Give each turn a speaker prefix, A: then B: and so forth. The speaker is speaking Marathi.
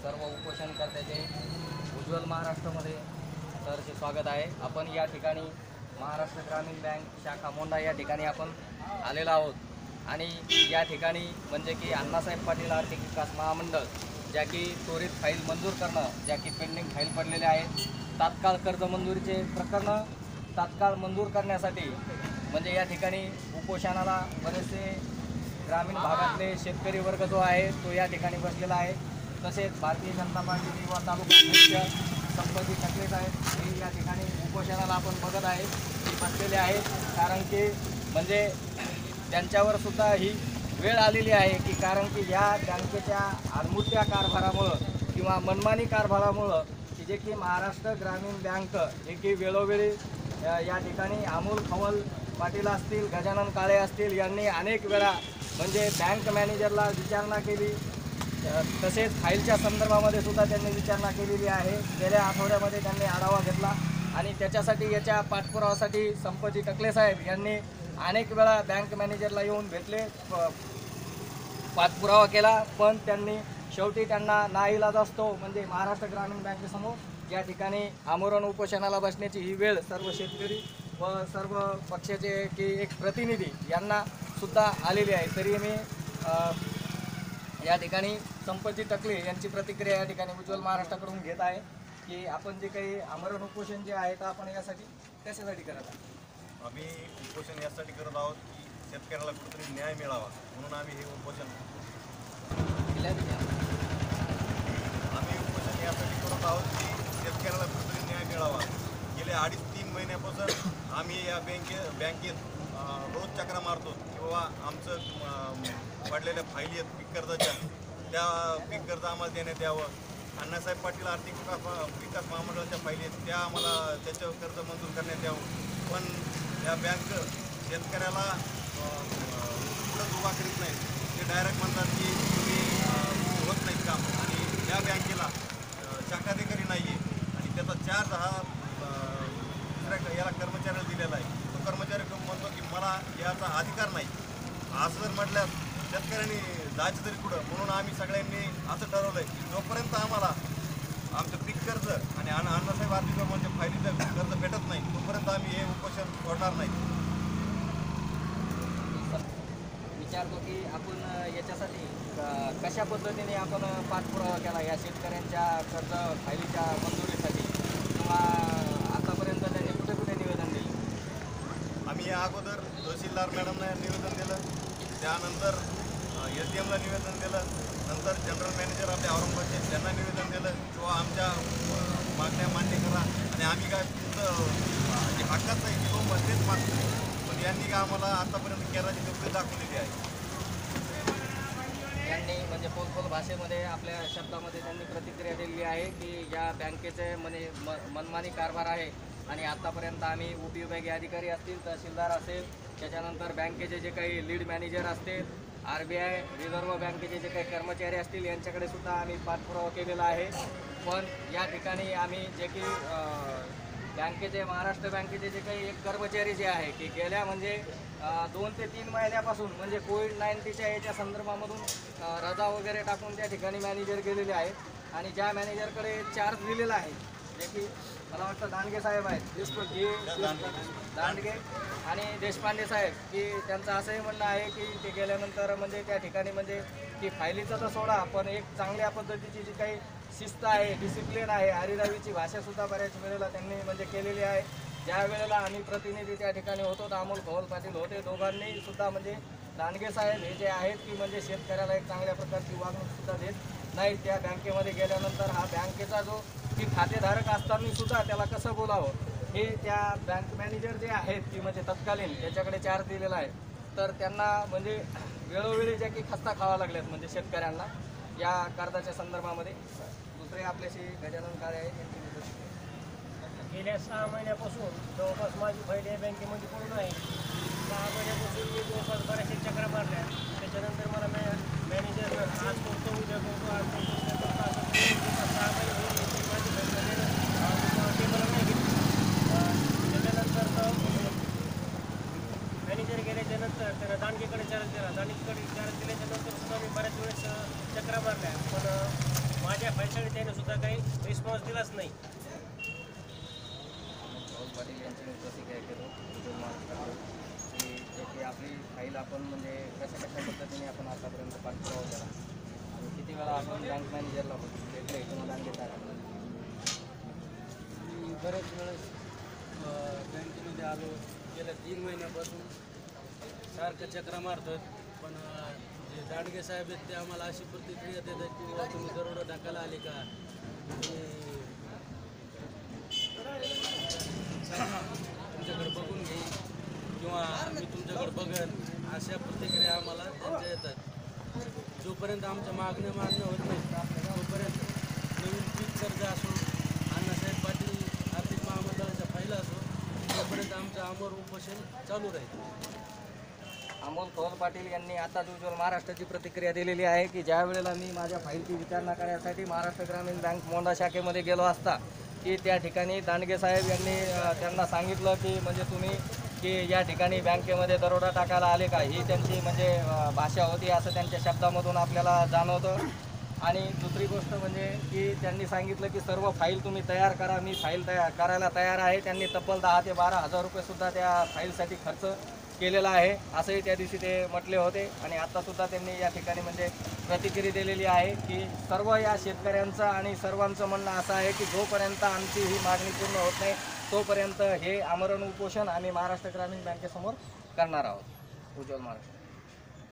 A: सर्व उपोषणकर्त्याचे उज्ज्वल महाराष्ट्रामध्ये सरचे स्वागत आहे। आपण या ठिकाणी महाराष्ट्र ग्रामीण बँक शाखा मोंढा या ठिकाणी आपण आलेलो आहोत आणि या ठिकाणी म्हणजे की अण्णासाहेब पाटील आर्थिक विकास महामंडळ ज्या की त्वरित फाईल मंजूर करणं, ज्या की पेंडिंग फाईल पडलेल्या आहेत, तात्काळ कर्ज मंजुरीचे प्रकरणं तात्काळ मंजूर करण्यासाठी म्हणजे या ठिकाणी उपोषणाला बरेचसे ग्रामीण भागातले शेतकरी वर्ग जो आहे तो या ठिकाणी बसलेला आहे। तसेच भारतीय जनता पार्टी युवा तालुका अध्यक्ष संपती ठाकरे साहेब हे या ठिकाणी उपोषणाला आपण बघत आहे बसलेले आहेत, कारण की म्हणजे त्यांच्यावर सुद्धा ही वेळ आलेली आहे की कारण की या बँकेच्या आडमुठ्या कारभारामुळं किंवा मनमानी कारभारामुळं की जे की महाराष्ट्र ग्रामीण बँक जे की वेळोवेळी या ठिकाणी अमोल खवल पाटील असतील, गजानन काळे असतील यांनी अनेक वेळा म्हणजे बँक मॅनेजरला विचारणा केली, तसेच फाईलच्या संदर्भामध्ये सुद्धा त्यांनी विचारणा केलेली आहे। गेल्या आठवड्यामध्ये त्यांनी आढावा घेतला आणि त्याच्यासाठी याच्या पाठपुरावासाठी संपती ठाकरे साहेब यांनी अनेक वेळा बँक मॅनेजरला येऊन भेटले, पाठपुरावा केला, पण त्यांनी शेवटी त्यांना नाईलाज असतो म्हणजे महाराष्ट्र ग्रामीण बँकेसमोर या ठिकाणी आमरण उपोषणाला बसण्याची ही वेळ सर्व शेतकरी व सर्व पक्षाचे की एक प्रतिनिधी यांना सुद्धा आलेली आहे। तरी मी या ठिकाणी संपती ठाकरे यांची प्रतिक्रिया या ठिकाणी उज्ज्वल महाराष्ट्राकडून घेत आहे की आपण जे काही आमरण उपोषण जे आहे तर आपण यासाठी कशासाठी करत आहोत?
B: आम्ही उपोषण यासाठी करत आहोत की शेतकऱ्याला कुठेतरी न्याय मिळावा म्हणून आम्ही हे उपोषण यासाठी करत आहोत की शेतकऱ्याला कुठेतरी न्याय मिळावा। गेले 2.5-3 महिन्यापासून आम्ही या बँकेत रोज चक्रा मारतो किंवा आमचं पडलेल्या फाईली आहेत पीक कर्जाच्या, त्या पीक कर्ज आम्हाला देण्यात यावं। अण्णासाहेब पाटील आर्थिक विकास महामंडळाच्या फाईली आहेत त्या आम्हाला त्याच्यावर कर्ज मंजूर करण्यात यावं, पण या बँक शेतकऱ्याला पुढंच उभा करीत नाहीत। ते डायरेक्ट म्हणतात की तुम्ही होत नाहीत काम आणि या बँकेला शाखाधिकारी नाही आहे आणि त्याचा चार्ज हा याला कर्मचाऱ्याला दिलेला आहे। तो कर्मचारी म्हणतो की मला याचा अधिकार नाही। असं जर म्हटल्यास शेतकऱ्यांनी जायचं तरी पुढं, म्हणून आम्ही सगळ्यांनी असं ठरवलं आहे की जोपर्यंत आम्हाला आमचं पीक कर्ज आणि अण्णासाहेब आर्थिक विकास फायलीचं कर्ज भेटत नाही तोपर्यंत आम्ही हे उपोषण सोडणार नाही।
A: विचारतो की आपण याच्यासाठी कशा पद्धतीने आपण पाठपुरावा केला या शेतकऱ्यांच्या कर्ज फायलीच्या मंजुरीसाठी किंवा आतापर्यंत त्यांनी कुठे कुठे निवेदन दिले?
B: आम्ही या अगोदर तहसीलदार मॅडमला निवेदन दिलं, त्यानंतर SDMला निवेदन दिलं, नंतर जनरल मॅनेजर आपल्या औरंगाबादचे त्यांना निवेदन दिलं किंवा आमच्या मागण्या मान्य करा आणि आम्ही काय तुमचं जे हक्काचं आहे की तो तेच मागतो, पण यांनी का आम्हाला आतापर्यंत केराची गप्पी दाखवलेली आहे।
A: त्यांनी म्हणजे पोलपोल भाषेमध्ये आपल्या शब्दामध्ये त्यांनी प्रतिक्रिया दिलेली आहे की या बँकेचे म्हणजे मनमानी कारभार आहे आणि आत्तापर्यंत आम्ही उपविभागीय अधिकारी असतील, तहसीलदार असेल, त्याच्यानंतर बँकेचे जे काही लीड मॅनेजर असतील, RBI रिझर्व्ह बँकेचे जे काही कर्मचारी असतील यांच्याकडे सुद्धा आम्ही पाठपुरावा केलेला आहे। पण या ठिकाणी आम्ही जे की बँकेचे महाराष्ट्र बँकेचे जे काही एक कर्मचारी जे आहे की गेल्या म्हणजे 2 ते 3 महिन्यापासून म्हणजे कोविड-19च्या याच्या संदर्भामधून रजा वगैरे टाकून त्या ठिकाणी मॅनेजर गेलेले आहेत आणि ज्या मॅनेजरकडे चार्ज दिलेला आहे जे की मला वाटतं दांडगे साहेब आहेत, दांडगे आणि देशपांडे साहेब, की त्यांचं असंही म्हणणं आहे की ते गेल्यानंतर म्हणजे त्या ठिकाणी म्हणजे की फायलीचं तर सोडा पण एक चांगल्या पद्धतीची जी काही शिस्त आहे, डिसिप्लिन आहे, हरिरावीची भाषासुद्धा बऱ्याच वेळेला त्यांनी म्हणजे केलेली आहे। ज्या वेळेला आम्ही प्रतिनिधी त्या ठिकाणी होतो अमोल खवल पाटील होते, दोघांनी सुद्धा म्हणजे दांडगे साहेब हे जे आहेत की म्हणजे शेतकऱ्याला एक चांगल्या प्रकारची वागणूकसुद्धा देत नाहीत। त्या बँकेमध्ये गेल्यानंतर हा बँकेचा जो की खातेधारक असताना सुद्धा त्याला कसं बोलावं हे त्या बँक मॅनेजर जे आहेत की म्हणजे तत्कालीन त्याच्याकडे चार्ज दिलेला आहे, तर त्यांना म्हणजे वेळोवेळी ज्या की खस्ता खावा लागल्यात म्हणजे शेतकऱ्यांना या कर्जाच्या संदर्भामध्ये। दुसरे आपल्याशी गजानन काळे आहेत यांची
C: गेल्या 6 महिन्यापासून जवळपास माझी फाईल या बँकेमध्ये पडून आहे। 6 महिन्यापासून मी जवळपास बऱ्याचशा चक्रा मारल्या, त्याच्यानंतर मला मॅनेजर आज करतो उद्या करतो आज करतो उद्या करतो असं 6 महिने माझी बँकेने टेबल नाही घेतली। त्याच्यानंतर मॅनेजर गेल्याच्यानंतर त्यानं दांडगेकडे चार्ज दिला, दांडगेकडे चार्ज दिल्याच्यानंतर सुद्धा मी बऱ्याच वेळेस चक्रा मारल्या, पण माझ्या फाईलसाठी त्याने सुद्धा काही रिस्पॉन्स दिलाच नाही.
A: राहुल पाटील यांची मी प्रतिक्रिया केलो उद्योग महाराष्ट्राकडून की आपली फाईल आपण म्हणजे कशा पद्धतीने आपण आतापर्यंत पाठपुरावा केला आणि किती वेळा आपण बँक मॅनेजरला भेटले किंवा बँकेत
D: मी बऱ्याच वेळेस बँकेमध्ये आलो. गेल्या 3 महिन्यापासून सारखं चक्रा मारतो. पण जे दांडगे साहेब आहेत ते आम्हाला अशी प्रतिक्रिया देतात की बाबा तुम्ही दरोडा टाकायला आले का, तुमच्याकडे बघून घेईन किंवा मी तुमच्याकडे बघेन, अशा प्रतिक्रिया आम्हाला त्यांच्या येतात. जोपर्यंत आमच्या मागण्या मान्य होत नाही तोपर्यंत नवीन पीक कर्ज असो, अण्णासाहेब पाटील आर्थिक महामंडळाच्या फायला असो, तोपर्यंत आमचं आमर उपोषण चालू राहील.
A: अमोल थोर पाटील यांनी आताच उज्ज्वल महाराष्ट्राची प्रतिक्रिया दिलेली आहे की ज्या वेळेला मी माझ्या फाईलची विचारणा करण्यासाठी महाराष्ट्र ग्रामीण बँक मोंढा शाखेमध्ये गेलो असता की त्या ठिकाणी दांडगे साहेब यांनी त्यांना सांगितलं की म्हणजे तुम्ही की या ठिकाणी बँकेमध्ये दरोडा टाकायला आले का, ही त्यांची म्हणजे भाषा होती असं त्यांच्या शब्दामधून आपल्याला जाणवतं. आणि दुसरी गोष्ट म्हणजे की त्यांनी सांगितलं की सर्व फाईल तुम्ही तयार करा, मी फाईल करायला तयार आहे. त्यांनी तब्बल 10 ते 12 हजार रुपयेसुद्धा त्या फाईलसाठी खर्च केलेला आहे असंही त्या दिवशी ते म्हटले होते. आणि आत्तासुद्धा त्यांनी या ठिकाणी म्हणजे प्रतिक्रिया दिलेली आहे की सर्व या शेतकऱ्यांचं आणि सर्वांचं म्हणणं असं आहे की जोपर्यंत आमची ही मागणी पूर्ण होत नाही तोपर्यंत हे आमरण उपोषण आम्ही महाराष्ट्र ग्रामीण बँकेसमोर करणार आहोत. उज्ज्वल महाराष्ट्र.